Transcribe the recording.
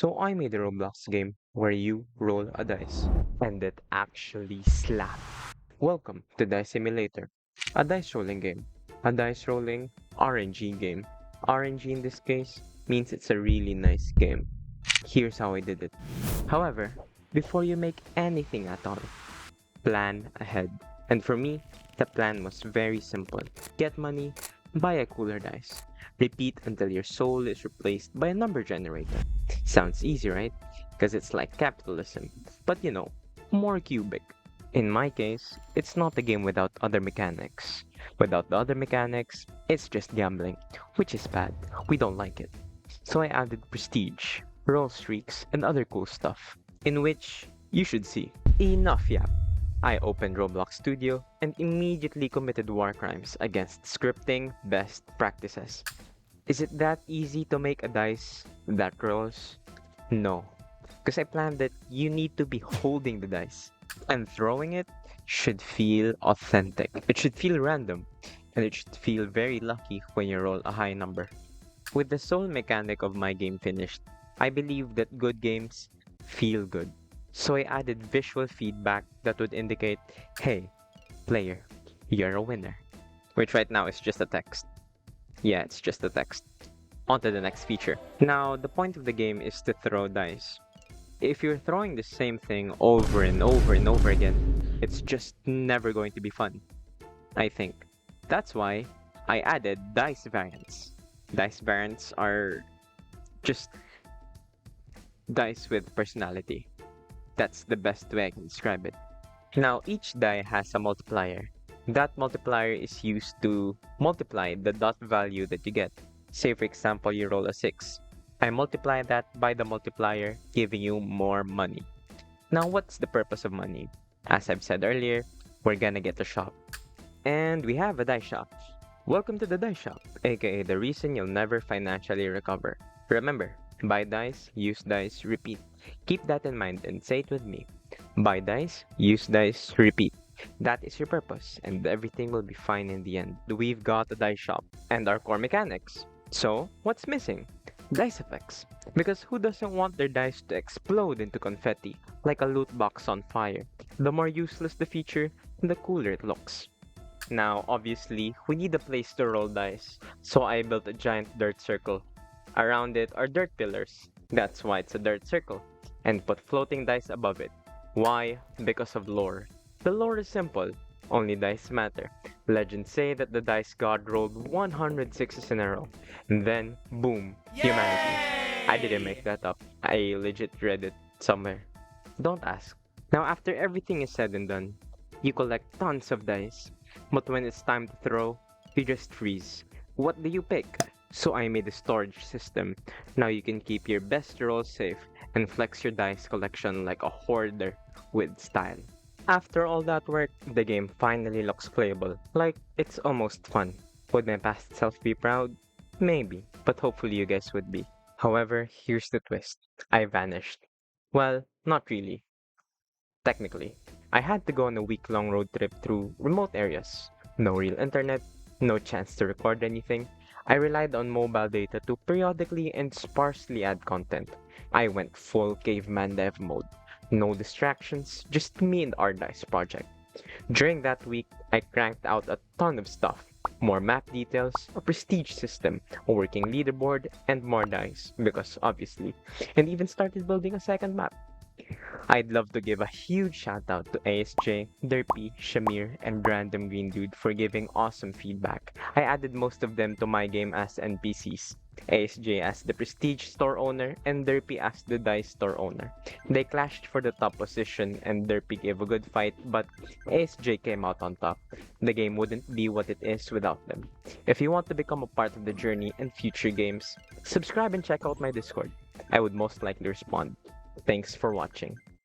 So I made a Roblox game where you roll a dice, and it actually slapped. Welcome to Dice Simulator, a dice rolling game. A dice rolling RNG game. RNG in this case means it's a really nice game. Here's how I did it. However, before you make anything at all, plan ahead. And for me, the plan was very simple. Get money, buy a cooler dice. Repeat until your soul is replaced by a number generator. Sounds easy, right? Because it's like capitalism. But more cubic. In my case, it's not a game without other mechanics. Without the other mechanics, it's just gambling, which is bad. We don't like it. So I added prestige, roll streaks, and other cool stuff, in which you should see. Enough yap. I opened Roblox Studio and immediately committed war crimes against scripting best practices. Is it that easy to make a dice that rolls? No, because I planned that you need to be holding the dice, and throwing it should feel authentic. It should feel random, and it should feel very lucky when you roll a high number. With the sole mechanic of my game finished, I believe that good games feel good. So I added visual feedback that would indicate, hey, player, you're a winner. Which right now is just a text. Yeah, it's just a text. On to the next feature. Now, the point of the game is to throw dice. If you're throwing the same thing over and over and over again, it's just never going to be fun, I think. That's why I added dice variants. Dice variants are just dice with personality. That's the best way I can describe it. Now, each die has a multiplier. That multiplier is used to multiply the dot value that you get. Say, for example, you roll a 6. I multiply that by the multiplier, giving you more money. Now, what's the purpose of money? As I've said earlier, we're gonna get a shop. And we have a dice shop. Welcome to the dice shop, aka the reason you'll never financially recover. Remember, buy dice, use dice, repeat. Keep that in mind and say it with me. Buy dice, use dice, repeat. That is your purpose, and everything will be fine in the end. We've got a dice shop and our core mechanics. So, what's missing? Dice effects. Because who doesn't want their dice to explode into confetti, like a loot box on fire? The more useless the feature, the cooler it looks. Now, obviously, we need a place to roll dice, so I built a giant dirt circle. Around it are dirt pillars. That's why it's a dirt circle. And put floating dice above it. Why? Because of lore. The lore is simple. Only dice matter. Legends say that the dice god rolled 106 in a row. And then, boom, humanity. I didn't make that up. I legit read it somewhere. Don't ask. Now, after everything is said and done, you collect tons of dice. But when it's time to throw, you just freeze. What do you pick? So I made a storage system. Now you can keep your best rolls safe and flex your dice collection like a hoarder with style. After all that work, the game finally looks playable. Like, it's almost fun. Would my past self be proud? Maybe, but hopefully you guys would be. However, here's the twist. I vanished. Well, not really. Technically. I had to go on a week-long road trip through remote areas. No real internet, no chance to record anything. I relied on mobile data to periodically and sparsely add content. I went full caveman dev mode. No distractions, just me and our dice project. During that week, I cranked out a ton of stuff. More map details, a prestige system, a working leaderboard, and more dice, because obviously, and even started building a second map. I'd love to give a huge shout out to ASJ, Derpy, Shamir, and Random Green Dude for giving awesome feedback. I added most of them to my game as NPCs. ASJ as the Prestige store owner and Derpy as the Dice store owner. They clashed for the top position and Derpy gave a good fight, but ASJ came out on top. The game wouldn't be what it is without them. If you want to become a part of the journey and future games, subscribe and check out my Discord. I would most likely respond. Thanks for watching.